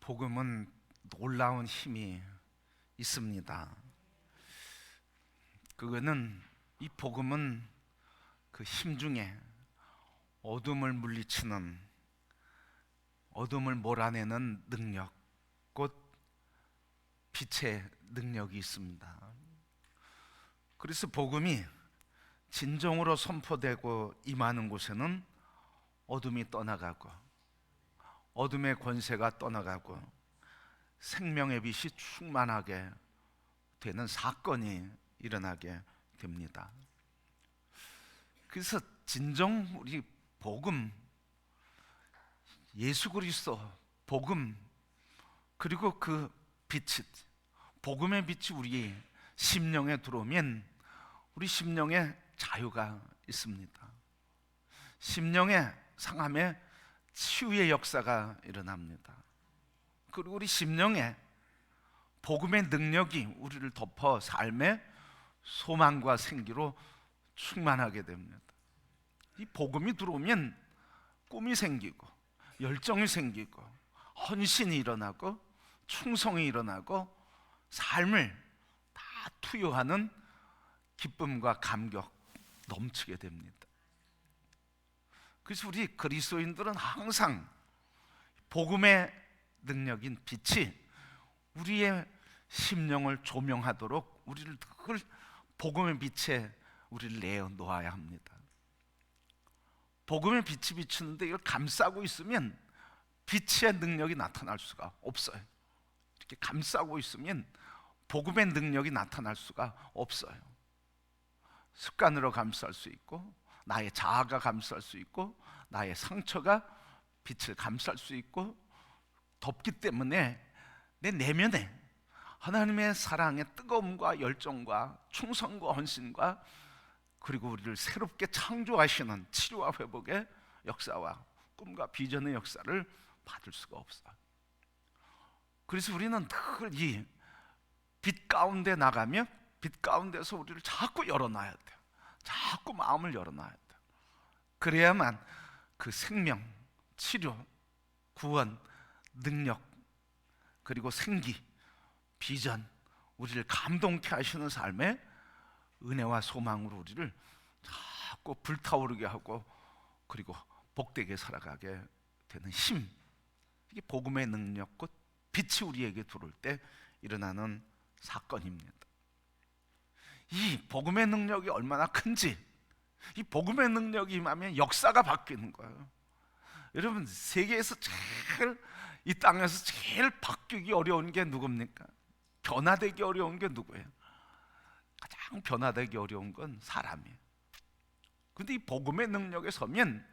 복음은 놀라운 힘이 있습니다. 이 복음은 그 힘 중에 어둠을 물리치는, 어둠을 몰아내는 능력, 곧 빛의 능력이 있습니다. 그래서 복음이 진정으로 선포되고 임하는 곳에는 어둠이 떠나가고, 어둠의 권세가 떠나가고, 생명의 빛이 충만하게 되는 사건이 일어나게 됩니다. 그래서 진정 우리 복음, 예수 그리스도 복음, 그리고 그 빛이, 복음의 빛이 우리 심령에 들어오면 우리 심령에 자유가 있습니다. 심령의 상함에 치유의 역사가 일어납니다. 그리고 우리 심령에 복음의 능력이 우리를 덮어 삶의 소망과 생기로 충만하게 됩니다. 이 복음이 들어오면 꿈이 생기고, 열정이 생기고, 헌신이 일어나고, 충성이 일어나고, 삶을 다 투여하는 기쁨과 감격 넘치게 됩니다. 그래서 우리 그리스도인들은 항상 복음의 능력인 빛이 우리의 심령을 조명하도록 우리를 늘 복음의 빛에 우리를 내어 놓아야 합니다. 복음의 빛이 비추는데 이걸 감싸고 있으면 빛의 능력이 나타날 수가 없어요. 이렇게 감싸고 있으면 복음의 능력이 나타날 수가 없어요. 습관으로 감쌀 수 있고, 나의 자아가 감쌀 수 있고, 나의 상처가 빛을 감쌀 수 있고, 덮기 때문에 내 내면에 하나님의 사랑의 뜨거움과 열정과 충성과 헌신과, 그리고 우리를 새롭게 창조하시는 치료와 회복의 역사와 꿈과 비전의 역사를 받을 수가 없어요. 그래서 우리는 늘 이 빛 가운데 나가며 빛 가운데서 우리를 자꾸 열어놔야 돼요. 자꾸 마음을 열어놔야 돼요. 그래야만 그 생명, 치료, 구원, 능력, 그리고 생기, 비전, 우리를 감동케 하시는 삶의 은혜와 소망으로 우리를 자꾸 불타오르게 하고, 그리고 복되게 살아가게 되는 힘, 이게 복음의 능력, 곧 빛이 우리에게 들어올 때 일어나는 사건입니다. 이 복음의 능력이 얼마나 큰지, 이 복음의 능력이 임하면 역사가 바뀌는 거예요. 여러분, 세계에서 제일, 이 땅에서 제일 바뀌기 어려운 게 누굽니까? 변화되기 어려운 게 누구예요? 가장 변화되기 어려운 건 사람이에요. 근데 이 복음의 능력에 서면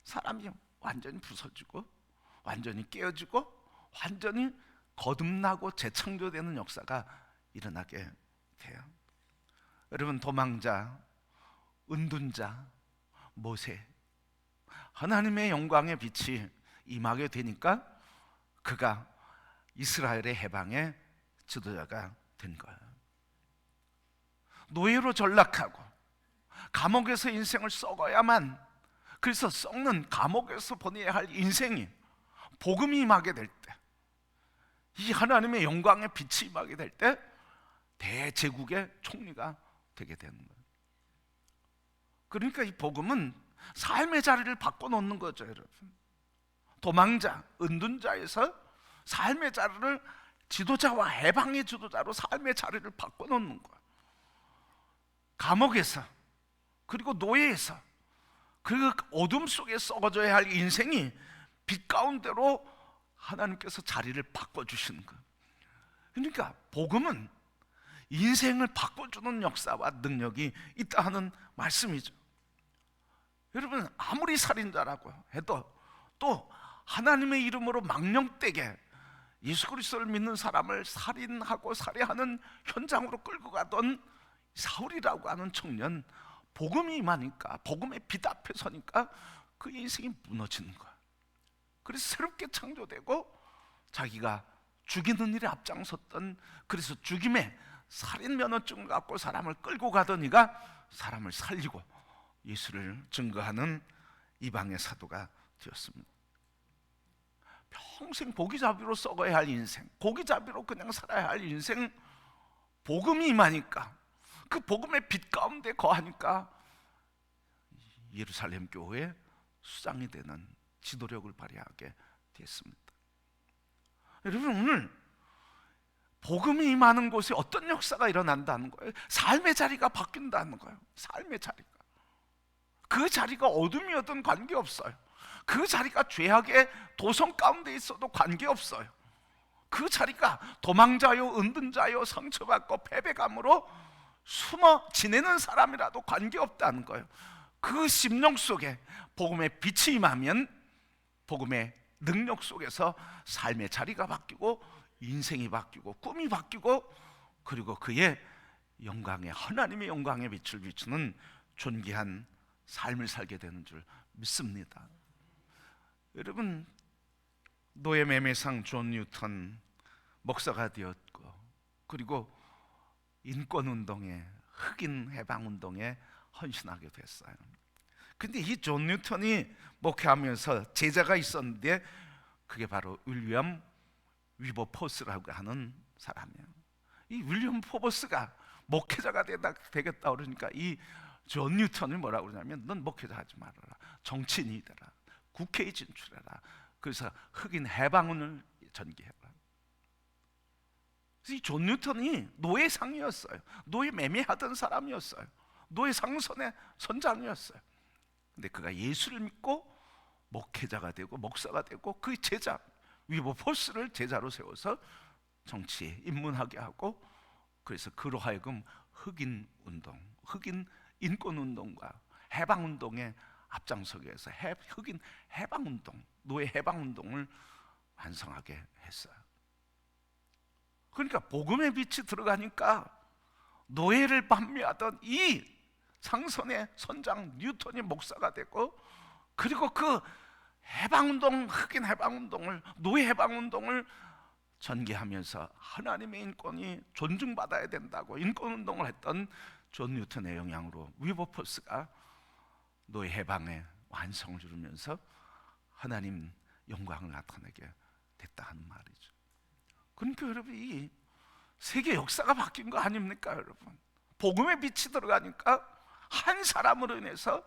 사람이 완전히 부서지고, 완전히 깨어지고, 완전히 거듭나고 재창조되는 역사가 일어나게 돼요. 여러분, 도망자, 은둔자, 모세, 하나님의 영광의 빛이 임하게 되니까 그가 이스라엘의 해방의 지도자가 된 거예요. 노예로 전락하고 감옥에서 인생을 썩어야만, 그래서 썩는 감옥에서 보내야 할 인생이 복음이 임하게 될 때, 이 하나님의 영광의 빛이 임하게 될 때 대제국의 총리가 되게 되는 거예요. 그러니까 이 복음은 삶의 자리를 바꿔놓는 거죠, 여러분. 도망자, 은둔자에서 삶의 자리를 지도자와 해방의 지도자로 삶의 자리를 바꿔놓는 거예요. 감옥에서, 그리고 노예에서, 그 어둠 속에 썩어져야 할 인생이 빛 가운데로 하나님께서 자리를 바꿔주시는 거예요. 그러니까 복음은 인생을 바꿔주는 역사와 능력이 있다 하는 말씀이죠. 여러분, 아무리 살인자라고 해도 또 하나님의 이름으로 망령되게 예수 그리스도를 믿는 사람을 살인하고 살해하는 현장으로 끌고 가던 사울이라고 하는 청년, 복음이 임하니까, 복음의 빛 앞에 서니까 그 인생이 무너지는 거야. 그래서 새롭게 창조되고, 자기가 죽이는 일에 앞장섰던, 그래서 죽임의 살인 면허증을 갖고 사람을 끌고 가던 이가 사람을 살리고 예수를 증거하는 이방의 사도가 되었습니다. 평생 고기잡이로 썩어야 할 인생, 고기잡이로 그냥 살아야 할 인생, 복음이 임하니까, 그 복음의 빛 가운데 거하니까 예루살렘 교회의 수장이 되는 지도력을 발휘하게 됐습니다. 여러분, 오늘 복음이 임하는 곳에 어떤 역사가 일어난다는 거예요? 삶의 자리가 바뀐다는 거예요. 삶의 자리가. 그 자리가 어둠이어든 관계없어요. 그 자리가 죄악의 도성 가운데 있어도 관계없어요. 그 자리가 도망자요, 은둔자요, 상처받고 패배감으로 숨어 지내는 사람이라도 관계없다는 거예요. 그 심령 속에 복음의 빛이 임하면 복음의 능력 속에서 삶의 자리가 바뀌고 인생이 바뀌고 꿈이 바뀌고, 그리고 그의 영광의, 하나님의 영광의 빛을 비추는 존귀한 삶을 살게 되는 줄 믿습니다. 여러분, 노예 매매상 존 뉴턴 목사가 되었고, 그리고 인권운동에, 흑인 해방운동에 헌신하게 됐어요. 근데 이 존 뉴턴이 목회하면서 제자가 있었는데, 그게 바로 윌리엄 위버포스라고 하는 사람이에요. 이 윌리엄 포버스가 목회자가 되겠다 그러니까 이 존 뉴턴이 뭐라고 그러냐면, 넌 목회자 하지 말아라, 정치인이 되라, 국회에 진출해라, 그래서 흑인 해방운을 전개해라. 그래서 이 존 뉴턴이 노예상이었어요. 노예 매매하던 사람이었어요. 노예 상선의 선장이었어요. 근데 그가 예수를 믿고 목회자가 되고 목사가 되고, 그 제자 위버포스를 제자로 세워서 정치에 입문하게 하고, 그래서 그로 하여금 흑인 운동, 흑인 인권 운동과 해방 운동에 앞장서게 해서 흑인 해방 운동, 노예 해방 운동을 완성하게 했어요. 그러니까 복음의 빛이 들어가니까 노예를 반미하던 이 상선의 선장 뉴턴이 목사가 되고, 그리고 그 해방운동, 흑인 해방운동을, 노예 해방운동을 전개하면서 하나님의 인권이 존중받아야 된다고 인권운동을 했던 존 뉴턴의 영향으로 위버포스가 노예 해방의 완성을 이루면서 하나님 영광을 나타내게 됐다 하는 말이죠. 그러니까 여러분, 이 세계 역사가 바뀐 거 아닙니까? 여러분, 복음의 빛이 들어가니까 한 사람으로 인해서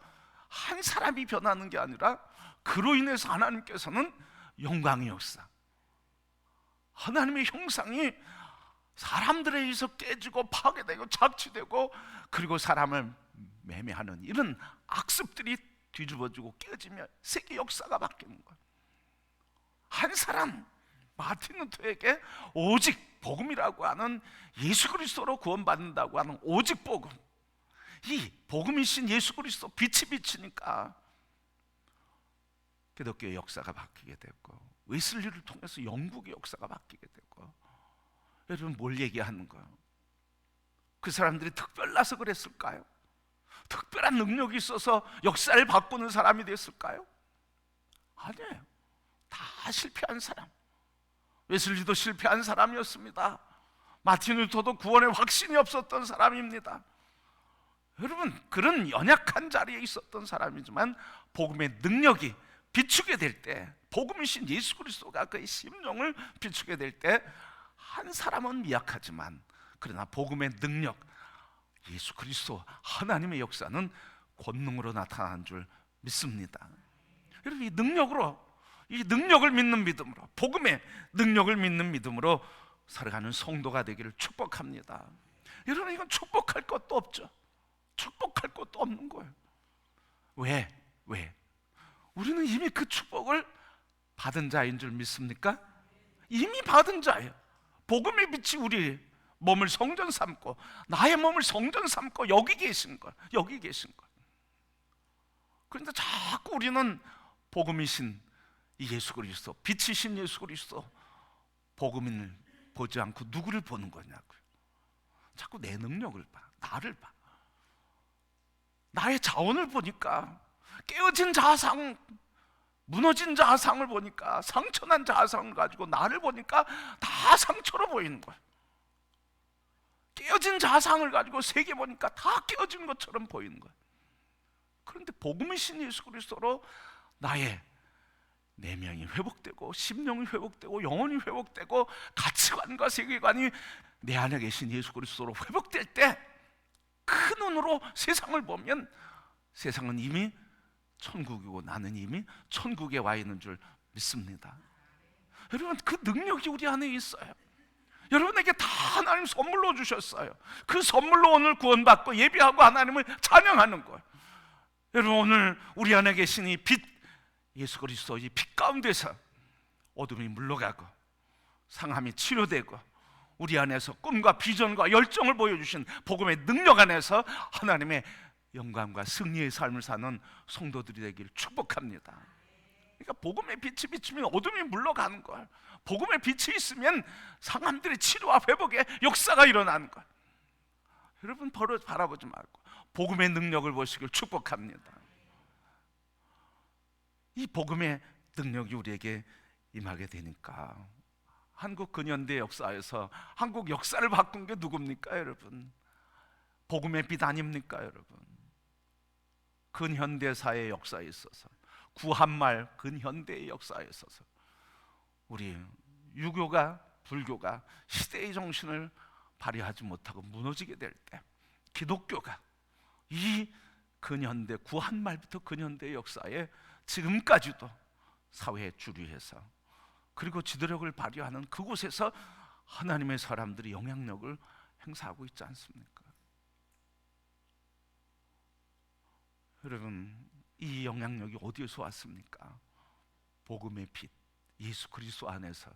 한 사람이 변하는 게 아니라, 그로 인해서 하나님께서는 영광의 역사, 하나님의 형상이 사람들에 의해서 깨지고 파괴되고 착취되고, 그리고 사람을 매매하는 이런 악습들이 뒤집어지고 깨지며 세계 역사가 바뀌는 거예요. 한 사람, 마틴 루터에게 오직 복음이라고 하는, 예수 그리스도로 구원받는다고 하는 오직 복음, 이 복음이신 예수 그리스도 빛이 비치니까 기독교의 역사가 바뀌게 됐고, 웨슬리를 통해서 영국의 역사가 바뀌게 됐고. 여러분, 뭘 얘기하는 거예요? 그 사람들이 특별나서 그랬을까요? 특별한 능력이 있어서 역사를 바꾸는 사람이 됐을까요? 아니에요. 다 실패한 사람. 웨슬리도 실패한 사람이었습니다. 마틴 루터도 구원의 확신이 없었던 사람입니다. 여러분, 그런 연약한 자리에 있었던 사람이지만 복음의 능력이 비추게 될 때, 복음이신 예수 그리스도가 그의 심령을 비추게 될 때, 한 사람은 미약하지만 그러나 복음의 능력, 예수 그리스도 하나님의 역사는 권능으로 나타나는 줄 믿습니다. 여러분, 이 능력으로, 이 능력을 믿는 믿음으로, 복음의 능력을 믿는 믿음으로 살아가는 성도가 되기를 축복합니다. 여러분, 이건 축복할 것도 없죠. 축복할 것도 없는 거예요. 왜? 우리는 이미 그 축복을 받은 자인 줄 믿습니까? 이미 받은 자예요. 복음의 빛이 우리 몸을 성전 삼고, 나의 몸을 성전 삼고 여기 계신 거예요. 여기 계신 거예요. 그런데 자꾸 우리는 복음이신 이 예수 그리스도, 빛이신 예수 그리스도, 복음을 보지 않고 누구를 보는 거냐고요. 자꾸 내 능력을 봐, 나를 봐, 나의 자원을 보니까, 깨어진 자아상, 무너진 자아상을 보니까, 상처난 자아상을 가지고 나를 보니까 다 상처로 보이는 거예요. 깨어진 자아상을 가지고 세계 보니까 다 깨어진 것처럼 보이는 거예요. 그런데 복음이신 예수 그리스도로 나의 내면이 회복되고 심령이 회복되고 영혼이 회복되고 가치관과 세계관이 내 안에 계신 예수 그리스도로 회복될 때 그 눈으로 세상을 보면 세상은 이미 천국이고 나는 이미 천국에 와 있는 줄 믿습니다. 여러분, 그 능력이 우리 안에 있어요. 여러분에게 다 하나님 선물로 주셨어요. 그 선물로 오늘 구원받고 예배하고 하나님을 찬양하는 거예요. 여러분, 오늘 우리 안에 계신 이 빛, 예수 그리스도 이 빛 가운데서 어둠이 물러가고 상함이 치료되고 우리 안에서 꿈과 비전과 열정을 보여주신 복음의 능력 안에서 하나님의 영광과 승리의 삶을 사는 성도들이 되길 축복합니다. 그러니까 복음의 빛이 비추면 어둠이 물러가는 거예요. 복음의 빛이 있으면 상함들의 치료와 회복의 역사가 일어나는 거예요. 여러분, 버릇 바라보지 말고 복음의 능력을 보시길 축복합니다. 이 복음의 능력이 우리에게 임하게 되니까 한국 근현대 역사에서 한국 역사를 바꾼 게 누굽니까, 여러분? 복음의 빛 아닙니까, 여러분? 근현대사의 역사에 있어서, 구한말 근현대의 역사에 있어서 우리 유교가, 불교가 시대의 정신을 발휘하지 못하고 무너지게 될 때 기독교가 이 근현대, 구한말부터 근현대의 역사에 지금까지도 사회에 주류해서 그리고 지도력을 발휘하는 그곳에서 하나님의 사람들이 영향력을 행사하고 있지 않습니까? 여러분, 이 영향력이 어디에서 왔습니까? 복음의 빛, 예수 그리스도 안에서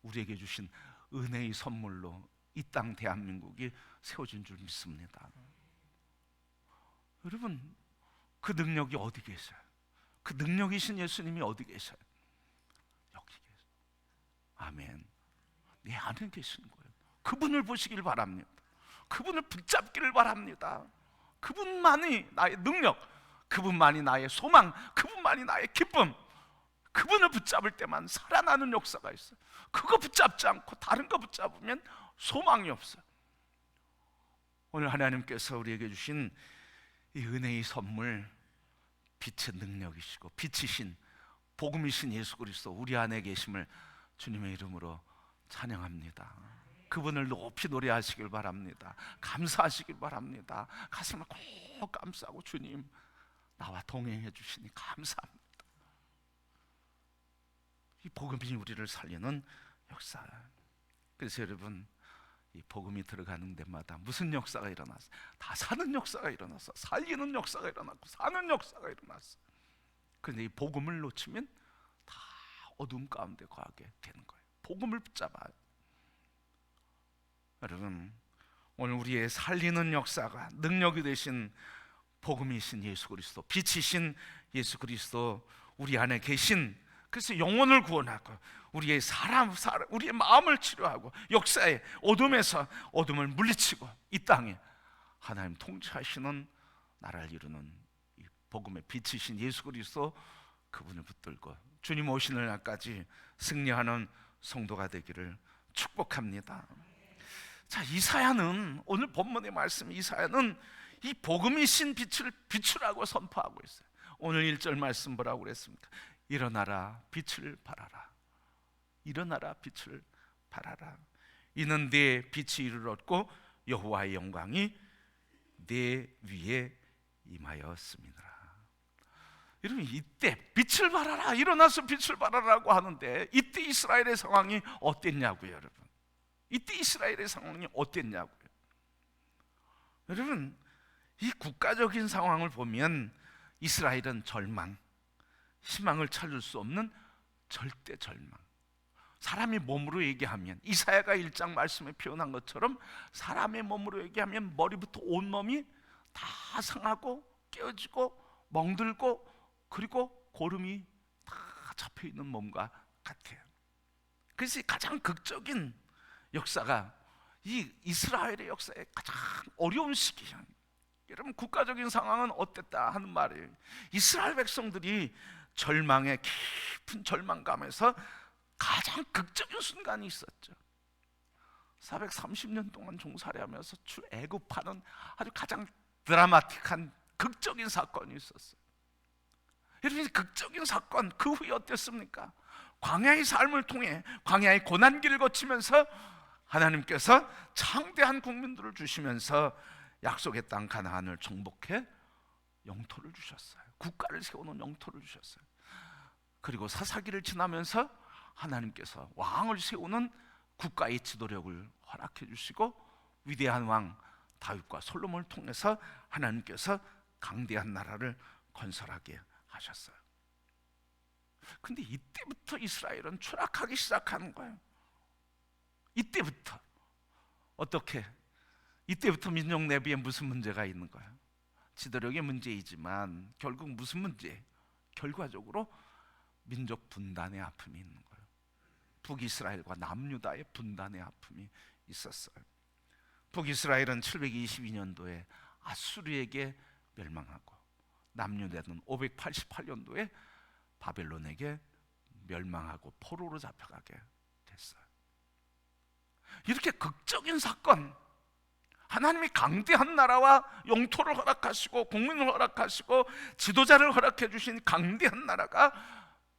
우리에게 주신 은혜의 선물로 이 땅 대한민국이 세워진 줄 믿습니다. 여러분, 그 능력이 어디 계셔요? 그 능력이신 예수님이 어디 계셔요? 여기 계세요. 아멘. 내 안에 계시는 거예요. 그분을 보시길 바랍니다. 그분을 붙잡기를 바랍니다. 그분만이 나의 능력, 그분만이 나의 소망, 그분만이 나의 기쁨. 그분을 붙잡을 때만 살아나는 역사가 있어요. 그거 붙잡지 않고 다른 거 붙잡으면 소망이 없어요. 오늘 하나님께서 우리에게 주신 이 은혜의 선물, 빛의 능력이시고 빛이신 복음이신 예수 그리스도 우리 안에 계심을 주님의 이름으로 찬양합니다. 그분을 높이 노래하시길 바랍니다. 감사하시길 바랍니다. 가슴을 꼭 감싸고 주님, 나와 동행해 주시니 감사합니다. 이 복음이 우리를 살리는 역사. 그래서 여러분, 이 복음이 들어가는 데마다 무슨 역사가 일어났어? 다 사는 역사가 일어났어. 살리는 역사가 일어났고 사는 역사가 일어났어. 그런데 이 복음을 놓치면 다 어둠 가운데 거하게 되는 거예요. 복음을 붙잡아요. 여러분, 오늘 우리의 살리는 역사가 능력이 되신 복음이신 예수 그리스도, 빛이신 예수 그리스도 우리 안에 계신, 그래서 영혼을 구원하고 우리의 우리의 마음을 치료하고 역사의 어둠에서 어둠을 물리치고 이 땅에 하나님 통치하시는 나라를 이루는 이 복음의 빛이신 예수 그리스도, 그분을 붙들고 주님 오시는 날까지 승리하는 성도가 되기를 축복합니다. 자, 이사야는, 오늘 본문의 말씀 이사야는 이 복음이신 빛을 비추라고 선포하고 있어요. 오늘 1절 말씀 뭐라고 그랬습니까? 일어나라 빛을 발하라. 일어나라 빛을 발하라. 이는 내 빛이 이르렀고 여호와의 영광이 내 위에 임하였습니다. 여러분, 이때 빛을 발하라, 일어나서 빛을 발하라고 하는데 이때 이스라엘의 상황이 어땠냐고요, 여러분? 이때 이스라엘의 상황이 어땠냐고요? 여러분, 이 국가적인 상황을 보면 이스라엘은 절망, 희망을 찾을 수 없는 절대 절망. 사람의 몸으로 얘기하면 이사야가 1장 말씀에 표현한 것처럼 사람의 몸으로 얘기하면 머리부터 온몸이 다 상하고 깨어지고 멍들고 그리고 고름이 다 잡혀있는 몸과 같아요. 그래서 가장 극적인 역사가 이 이스라엘의 역사의 가장 어려운 시기예요. 여러분, 국가적인 상황은 어땠다 하는 말이에요. 이스라엘 백성들이 절망의 깊은 절망감에서 가장 극적인 순간이 있었죠. 430년 동안 종살이하면서 출애굽하는 아주 가장 드라마틱한 극적인 사건이 있었어요. 여러분, 극적인 사건, 그 후에 어땠습니까? 광야의 삶을 통해, 광야의 고난길을 거치면서 하나님께서 창대한 국민들을 주시면서 약속의 땅 가나안을 정복해 영토를 주셨어요. 국가를 세우는 영토를 주셨어요. 그리고 사사기를 지나면서 하나님께서 왕을 세우는 국가의 지도력을 허락해 주시고, 위대한 왕 다윗과 솔로몬을 통해서 하나님께서 강대한 나라를 건설하게 하셨어요. 근데 이때부터 이스라엘은 추락하기 시작하는 거예요. 이때부터. 어떻게? 이때부터 민족 내부에 무슨 문제가 있는 거예요? 지도력의 문제이지만 결국 무슨 문제? 결과적으로 민족 분단의 아픔이 있는 거예요. 북이스라엘과 남유다의 분단의 아픔이 있었어요. 북이스라엘은 722년도에 아수르에게 멸망하고, 남유다는 588년도에 바벨론에게 멸망하고 포로로 잡혀가게 됐어요. 이렇게 극적인 사건, 하나님이 강대한 나라와 영토를 허락하시고 국민을 허락하시고 지도자를 허락해 주신 강대한 나라가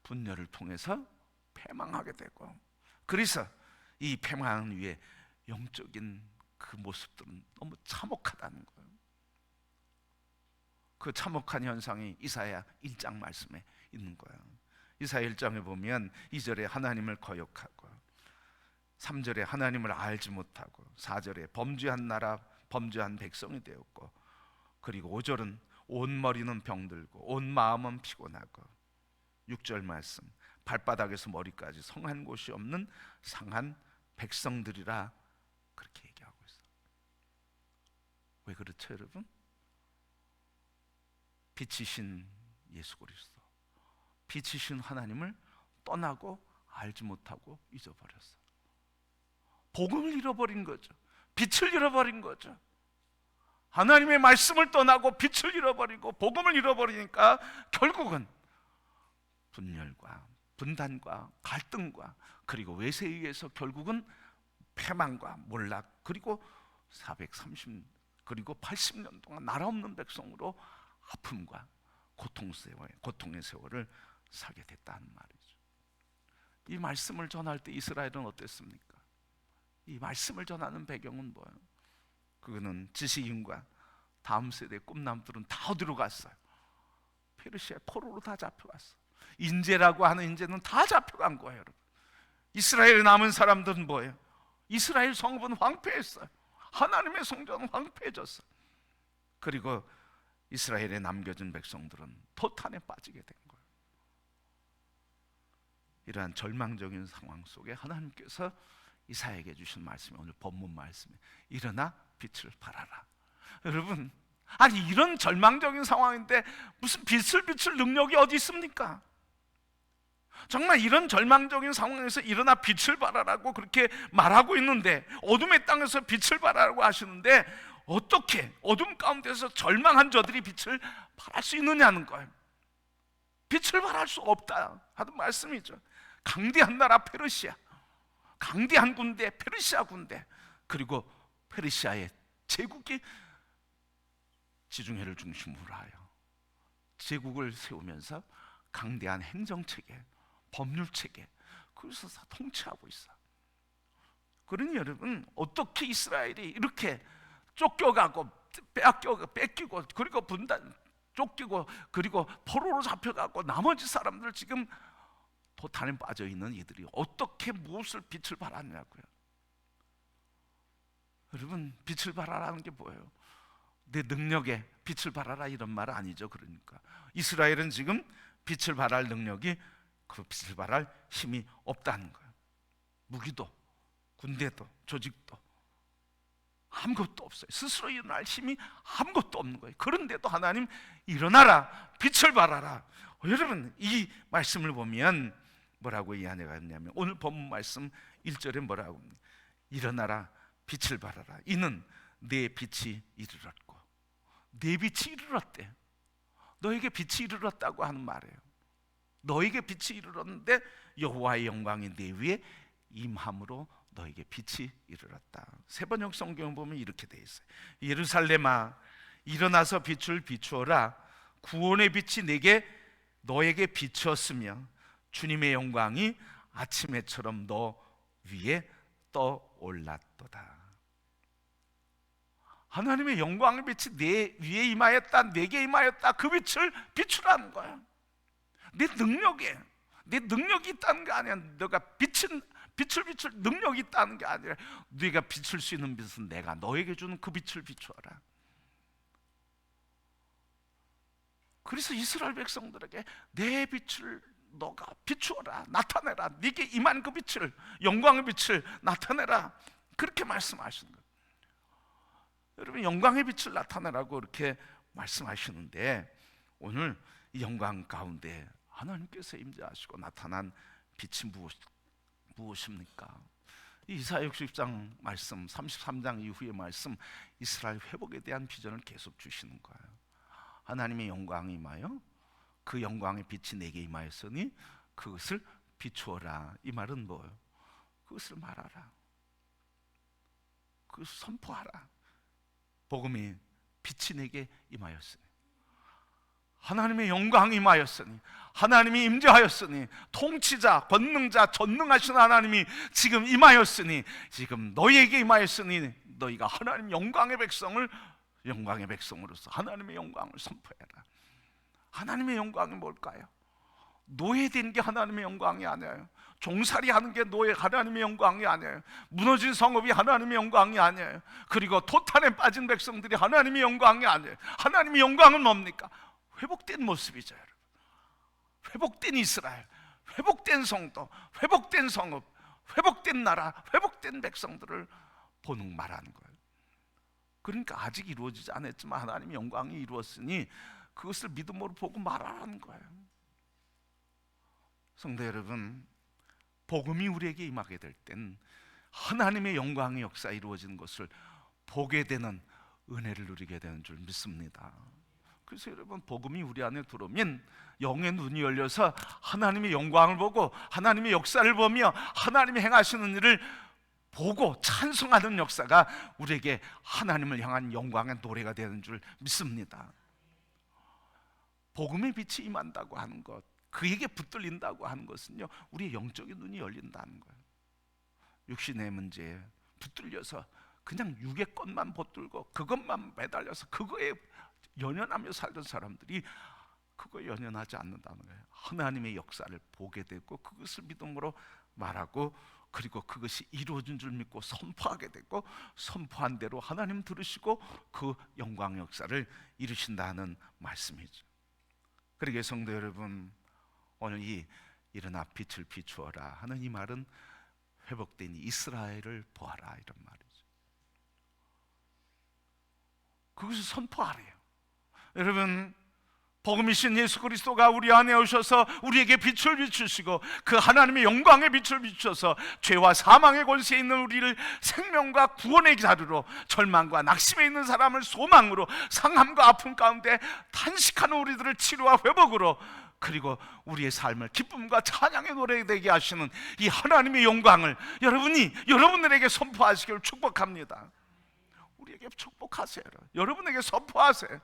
분열을 통해서 패망하게 되고, 그래서 이 패망 위에 영적인 그 모습들은 너무 참혹하다는 거예요. 그 참혹한 현상이 이사야 1장 말씀에 있는 거예요. 이사야 1장에 보면 2절에 하나님을 거역하고, 3절에 하나님을 알지 못하고, 4절에 범죄한 나라, 범죄한 백성이 되었고, 그리고 5절은 온 머리는 병들고 온 마음은 피곤하고, 6절 말씀, 발바닥에서 머리까지 성한 곳이 없는 상한 백성들이라, 그렇게 얘기하고 있어요. 왜 그렇죠, 여러분? 빛이신 예수 그리스도, 빛이신 하나님을 떠나고 알지 못하고 잊어버렸어요. 복음을 잃어버린 거죠. 빛을 잃어버린 거죠. 하나님의 말씀을 떠나고 빛을 잃어버리고 복음을 잃어버리니까 결국은 분열과 분단과 갈등과, 그리고 외세에 의해서 결국은 패망과 몰락, 그리고 430 그리고 80년 동안 나라 없는 백성으로 아픔과 고통의 세월을 살게 됐다는 말이죠. 이 말씀을 전할 때 이스라엘은 어땠습니까? 이 말씀을 전하는 배경은 뭐예요? 그거는 지식인과 다음 세대 꿈남들은 다 어디로 갔어요? 페르시아 포로로 다 잡혀갔어요. 인재라고 하는 인재는 다 잡혀간 거예요, 여러분. 이스라엘에 남은 사람들은 뭐예요? 이스라엘 성읍은 황폐했어요. 하나님의 성전은 황폐해졌어요. 그리고 이스라엘에 남겨진 백성들은 포탄에 빠지게 된 거예요. 이러한 절망적인 상황 속에 하나님께서 이사야에게 주신 말씀이 오늘 본문 말씀이에요. 일어나 빛을 발하라. 여러분, 아니 이런 절망적인 상황인데 무슨 빛을 비출 능력이 어디 있습니까? 정말 이런 절망적인 상황에서 일어나 빛을 발하라고 그렇게 말하고 있는데, 어둠의 땅에서 빛을 발하라고 하시는데, 어떻게 어둠 가운데서 절망한 저들이 빛을 발할 수 있느냐는 거예요. 빛을 발할 수 없다 하는 말씀이죠. 강대한 나라 페르시아, 강대한 군대 페르시아 군대, 그리고 페르시아의 제국이 지중해를 중심으로 하여 제국을 세우면서 강대한 행정체계, 법률체계, 그래서 다 통치하고 있어. 그러니 여러분, 어떻게 이스라엘이 이렇게 쫓겨가고 뺏기고 그리고 분단 쫓기고 그리고 포로로 잡혀가고 나머지 사람들 지금 도탄에 빠져있는 이들이 어떻게 무엇을 빛을 발하냐고요. 여러분, 빛을 발하라는 게 뭐예요? 내 능력에 빛을 발하라 이런 말 아니죠. 그러니까 이스라엘은 지금 빛을 발할 능력이, 그 빛을 발할 힘이 없다는 거예요. 무기도 군대도 조직도 아무것도 없어요. 스스로 일어날 힘이 아무것도 없는 거예요. 그런데도 하나님 일어나라, 빛을 발하라. 여러분, 이 말씀을 보면 뭐라고 이해가 했냐면, 오늘 본문 말씀 1절에 뭐라고 합니까? 일어나라 빛을 발하라. 이는 내 빛이 이르렀고, 내 빛이 이르렀대. 너에게 빛이 이르렀다고 하는 말이에요. 너에게 빛이 이르렀는데 여호와의 영광이 내 위에 임함으로 너에게 빛이 이르렀다. 세번역 성경 보면 이렇게 돼 있어요. 예루살렘아 일어나서 빛을 비추어라. 구원의 빛이 너에게 비추었으며 주님의 영광이 아침 해처럼 너 위에 떠올랐도다. 하나님의 영광의 빛이 내 위에 임하였다, 내게 임하였다. 그 빛을 비추라는 거야. 내 능력이 있다는 게 아니야. 너가 빛을 비출 능력이 있다는 게 아니라 네가 비출 수 있는 빛은 내가 너에게 주는 그 빛을 비추어라. 그래서 이스라엘 백성들에게 내 빛을 너가 비추어라, 나타내라. 네게 임한 그 빛을, 영광의 빛을 나타내라. 그렇게 말씀하시는 거예요. 여러분, 영광의 빛을 나타내라고 이렇게 말씀하시는데, 오늘 이 영광 가운데 하나님께서 임재하시고 나타난 빛이 무엇입니까? 이사야 60장 말씀, 33장 이후의 말씀, 이스라엘 회복에 대한 비전을 계속 주시는 거예요. 하나님의 영광이 임하여 그 영광의 빛이 내게 임하였으니 그것을 비추어라. 이 말은 뭐예요? 그것을 말하라, 그것을 선포하라. 복음이 빛이 내게 임하였으니, 하나님의 영광이 임하였으니, 하나님이 임재하였으니, 통치자, 권능자, 전능하신 하나님이 지금 임하였으니, 지금 너희에게 임하였으니 너희가 하나님 영광의 백성을, 영광의 백성으로서 하나님의 영광을 선포해라. 하나님의 영광이 뭘까요? 노예된 게 하나님의 영광이 아니에요. 종살이 하는 게 하나님의 영광이 아니에요. 무너진 성읍이 하나님의 영광이 아니에요. 그리고 토탄에 빠진 백성들이 하나님의 영광이 아니에요. 하나님의 영광은 뭡니까? 회복된 모습이죠, 여러분. 회복된 이스라엘, 회복된 성도, 회복된 성읍, 회복된 나라, 회복된 백성들을 보는 말하는 거예요. 그러니까 아직 이루어지지 않았지만 하나님의 영광이 이루었으니 그것을 믿음으로 보고 말하라는 거예요. 성도 여러분, 복음이 우리에게 임하게 될 땐 하나님의 영광의 역사 이루어지는 것을 보게 되는 은혜를 누리게 되는 줄 믿습니다. 그래서 여러분, 복음이 우리 안에 들어오면 영의 눈이 열려서 하나님의 영광을 보고 하나님의 역사를 보며 하나님이 행하시는 일을 보고 찬송하는 역사가 우리에게 하나님을 향한 영광의 노래가 되는 줄 믿습니다. 복음의 빛이 임한다고 하는 것, 그에게 붙들린다고 하는 것은요, 우리의 영적인 눈이 열린다는 거예요. 육신의 문제에 붙들려서 그냥 육의 것만 붙들고 그것만 매달려서 그거에 연연하며 살던 사람들이 그거에 연연하지 않는다는 거예요. 하나님의 역사를 보게 되고 그것을 믿음으로 말하고, 그리고 그것이 이루어진 줄 믿고 선포하게 되고, 선포한 대로 하나님 들으시고 그 영광의 역사를 이루신다는 말씀이죠. 그러게 성도 여러분, 오늘 이 일어나 빛을 비추어라 하는 이 말은 회복된 이스라엘을 보아라, 이런 말이죠. 그것을 선포하래요. 여러분, 복음이신 예수 그리스도가 우리 안에 오셔서 우리에게 빛을 비추시고 그 하나님의 영광의 빛을 비추셔서 죄와 사망의 권세에 있는 우리를 생명과 구원의 자리로, 절망과 낙심에 있는 사람을 소망으로, 상함과 아픔 가운데 탄식하는 우리들을 치료와 회복으로, 그리고 우리의 삶을 기쁨과 찬양의 노래되게 하시는 이 하나님의 영광을 여러분들에게 선포하시기를 축복합니다. 우리에게 축복하세요. 여러분에게 선포하세요.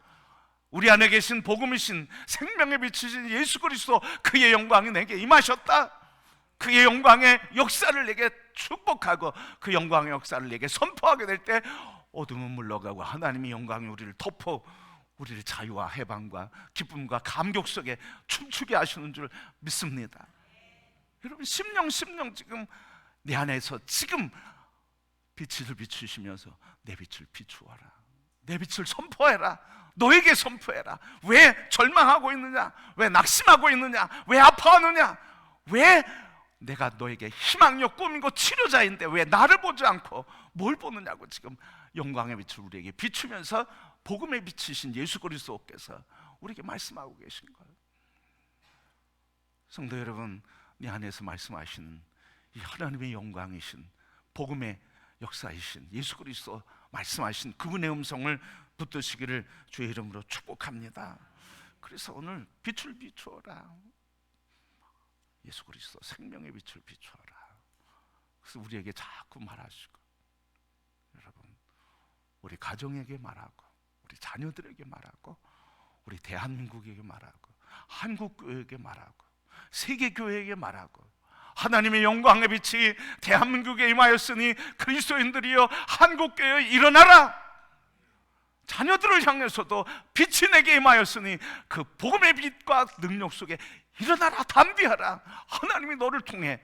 우리 안에 계신 복음이신 생명의 빛이신 예수 그리스도, 그의 영광이 내게 임하셨다. 그의 영광의 역사를 내게 축복하고 그 영광의 역사를 내게 선포하게 될 때 어둠은 물러가고 하나님의 영광이 우리를 덮어 우리를 자유와 해방과 기쁨과 감격 속에 춤추게 하시는 줄 믿습니다. 여러분, 심령 지금 내 안에서 지금 빛을 비추시면서 내 빛을 비추어라, 내 빛을 선포해라, 너에게 선포해라. 왜 절망하고 있느냐? 왜 낙심하고 있느냐? 왜 아파하느냐? 왜 내가 너에게 희망이요 꿈이고 치료자인데 왜 나를 보지 않고 뭘 보느냐고 지금 영광의 빛을 우리에게 비추면서 복음의 빛이신 예수 그리스도께서 우리에게 말씀하고 계신 거예요. 성도 여러분, 내 안에서 말씀하시는 이 하나님의 영광이신 복음의 역사이신 예수 그리스도 말씀하신 그분의 음성을 붙드시기를 주의 이름으로 축복합니다. 그래서 오늘 빛을 비추어라, 예수 그리스도 생명의 빛을 비추어라. 그래서 우리에게 자꾸 말하시고, 여러분, 우리 가정에게 말하고, 우리 자녀들에게 말하고, 우리 대한민국에게 말하고, 한국교회에게 말하고 세계교회에게 말하고, 하나님의 영광의 빛이 대한민국에 임하였으니 그리스도인들이여 한국교회에 일어나라. 자녀들을 향해서도 빛이 내게 임하였으니 그 복음의 빛과 능력 속에 일어나라, 담대하라. 하나님이 너를 통해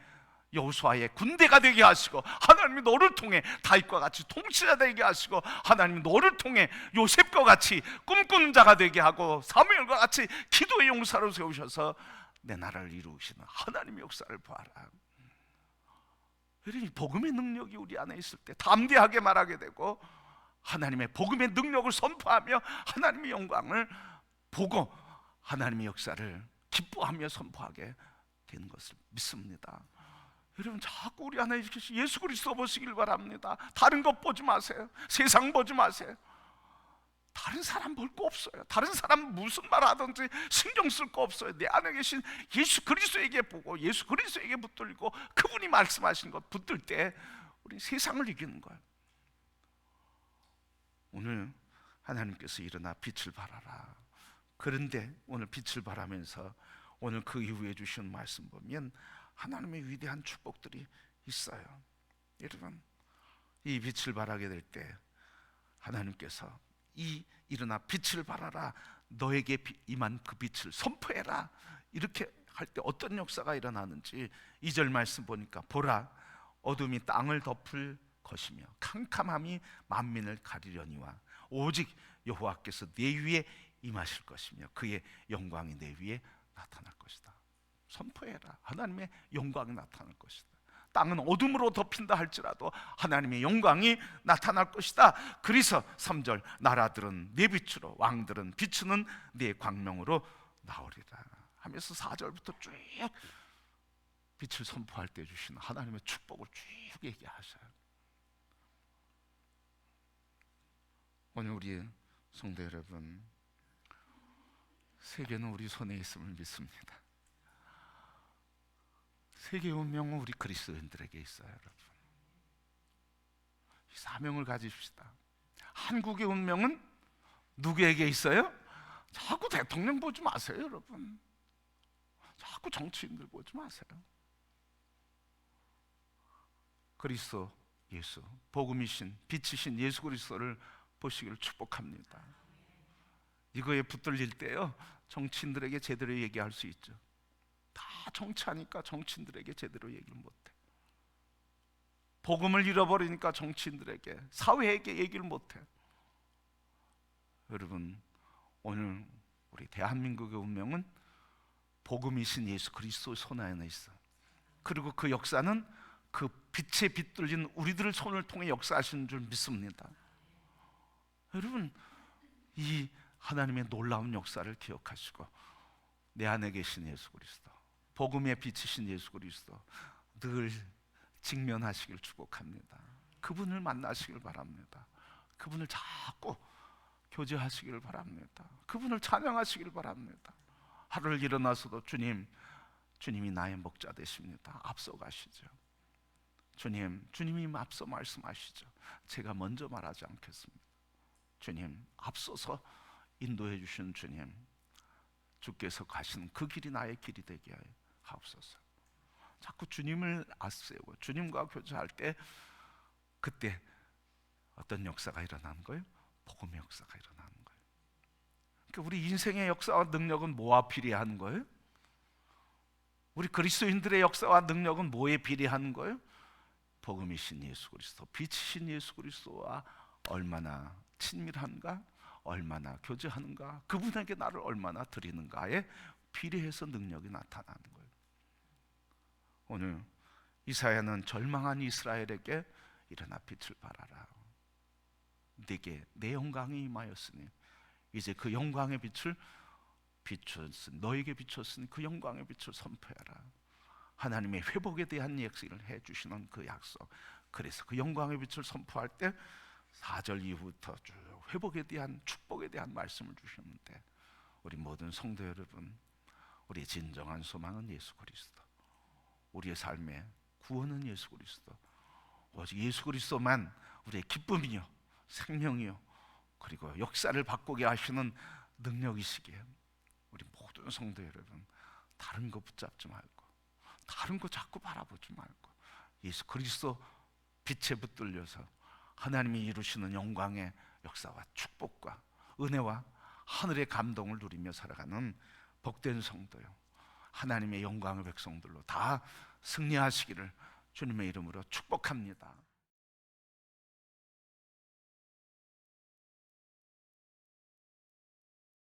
여호수아의 군대가 되게 하시고, 하나님이 너를 통해 다윗과 같이 통치자 되게 하시고, 하나님이 너를 통해 요셉과 같이 꿈꾸는 자가 되게 하고, 사무엘과 같이 기도의 용사로 세우셔서 내 나라를 이루시는 하나님의 역사를 보아라. 복음의 능력이 우리 안에 있을 때 담대하게 말하게 되고, 하나님의 복음의 능력을 선포하며 하나님의 영광을 보고 하나님의 역사를 기뻐하며 선포하게 되는 것을 믿습니다. 여러분, 자꾸 우리 안에 예수 그리스도 보시길 바랍니다. 다른 것 보지 마세요. 세상 보지 마세요. 다른 사람 볼 거 없어요. 다른 사람 무슨 말 하든지 신경 쓸 거 없어요. 내 안에 계신 예수 그리스도에게 보고 예수 그리스도에게 붙들고 그분이 말씀하신 것 붙들 때 우리 세상을 이기는 거예요. 오늘 하나님께서 일어나 빛을 발하라. 그런데 오늘 빛을 발하면서 오늘 그 이후에 주신 말씀 보면 하나님의 위대한 축복들이 있어요. 여러분, 이 빛을 발하게 될 때 하나님께서 이 일어나 빛을 발하라, 너에게 임한 그 빛을 선포해라, 이렇게 할 때 어떤 역사가 일어나는지 2절 말씀 보니까, 보라 어둠이 땅을 덮을 것이며 캄캄함이 만민을 가리려니와 오직 여호와께서 내 위에 임하실 것이며 그의 영광이 내 위에 나타날 것이다. 선포해라. 하나님의 영광이 나타날 것이다. 땅은 어둠으로 덮인다 할지라도 하나님의 영광이 나타날 것이다. 그래서 3절, 나라들은 내 빛으로, 왕들은 비추는 내 광명으로 나오리라 하면서 4절부터 쭉 빛을 선포할 때 주시는 하나님의 축복을 쭉 얘기하셔요. 오늘 우리 성도 여러분, 세계는 우리 손에 있음을 믿습니다. 세계 운명은 우리 그리스도인들에게 있어요. 여러분, 이 사명을 가집시다. 한국의 운명은 누구에게 있어요? 자꾸 대통령 보지 마세요. 여러분, 자꾸 정치인들 보지 마세요. 그리스도 예수, 복음이신 빛이신 예수 그리스도를 보시기를 축복합니다. 이거에 붙들릴 때요, 정치인들에게 제대로 얘기할 수 있죠. 다 정치하니까 정치인들에게 제대로 얘기를 못해. 복음을 잃어버리니까 정치인들에게, 사회에게 얘기를 못해. 여러분, 오늘 우리 대한민국의 운명은 복음이신 예수 그리스도의 손 안에 있어. 그리고 그 역사는 그 빛에 빛들린 우리들의 손을 통해 역사하시는 줄 믿습니다. 여러분, 이 하나님의 놀라운 역사를 기억하시고 내 안에 계신 예수 그리스도, 복음의 빛이신 예수 그리스도 늘 직면하시길 축복합니다. 그분을 만나시길 바랍니다. 그분을 자꾸 교제하시길 바랍니다. 그분을 찬양하시길 바랍니다. 하루를 일어나서도 주님이 나의 목자 되십니다. 앞서 가시죠. 주님이 앞서 말씀하시죠. 제가 먼저 말하지 않겠습니다. 주님, 앞서서 인도해 주신 주님, 주께서 가시는 그 길이 나의 길이 되게 하옵소서. 자꾸 주님을 앞세우고 주님과 교제할 때, 그때 어떤 역사가 일어나는 거예요? 복음의 역사가 일어나는 거예요. 그러니까 우리 인생의 역사와 능력은 뭐와 비례하는 거예요? 우리 그리스도인들의 역사와 능력은 뭐에 비례하는 거예요? 복음이신 예수 그리스도, 빛이신 예수 그리스도와 얼마나 친밀한가, 얼마나 교제하는가, 그분에게 나를 얼마나 드리는가에 비례해서 능력이 나타나는 거예요. 오늘 이사야는 절망한 이스라엘에게 일어나 빛을 발하라. 내게 내 영광이 임하였으니 이제 그 영광의 빛을 비췄으니, 너에게 비췄으니 그 영광의 빛을 선포해라. 하나님의 회복에 대한 약속을 해주시는 그 약속. 그래서 그 영광의 빛을 선포할 때 4절 이후부터 쭉 회복에 대한, 축복에 대한 말씀을 주셨는데, 우리 모든 성도 여러분, 우리의 진정한 소망은 예수 그리스도, 우리의 삶의 구원은 예수 그리스도, 오직 예수 그리스도만 우리의 기쁨이요 생명이요 그리고 역사를 바꾸게 하시는 능력이시기에 우리 모든 사랑하는 성도 여러분, 다른 거 붙잡지 말고, 다른 거 자꾸 바라보지 말고, 예수 그리스도 빛에 붙들려서 하나님이 이루시는 영광의 역사와 축복과 은혜와 하늘의 감동을 누리며 살아가는 복된 성도요, 하나님의 영광의 백성들로 다 승리하시기를 주님의 이름으로 축복합니다.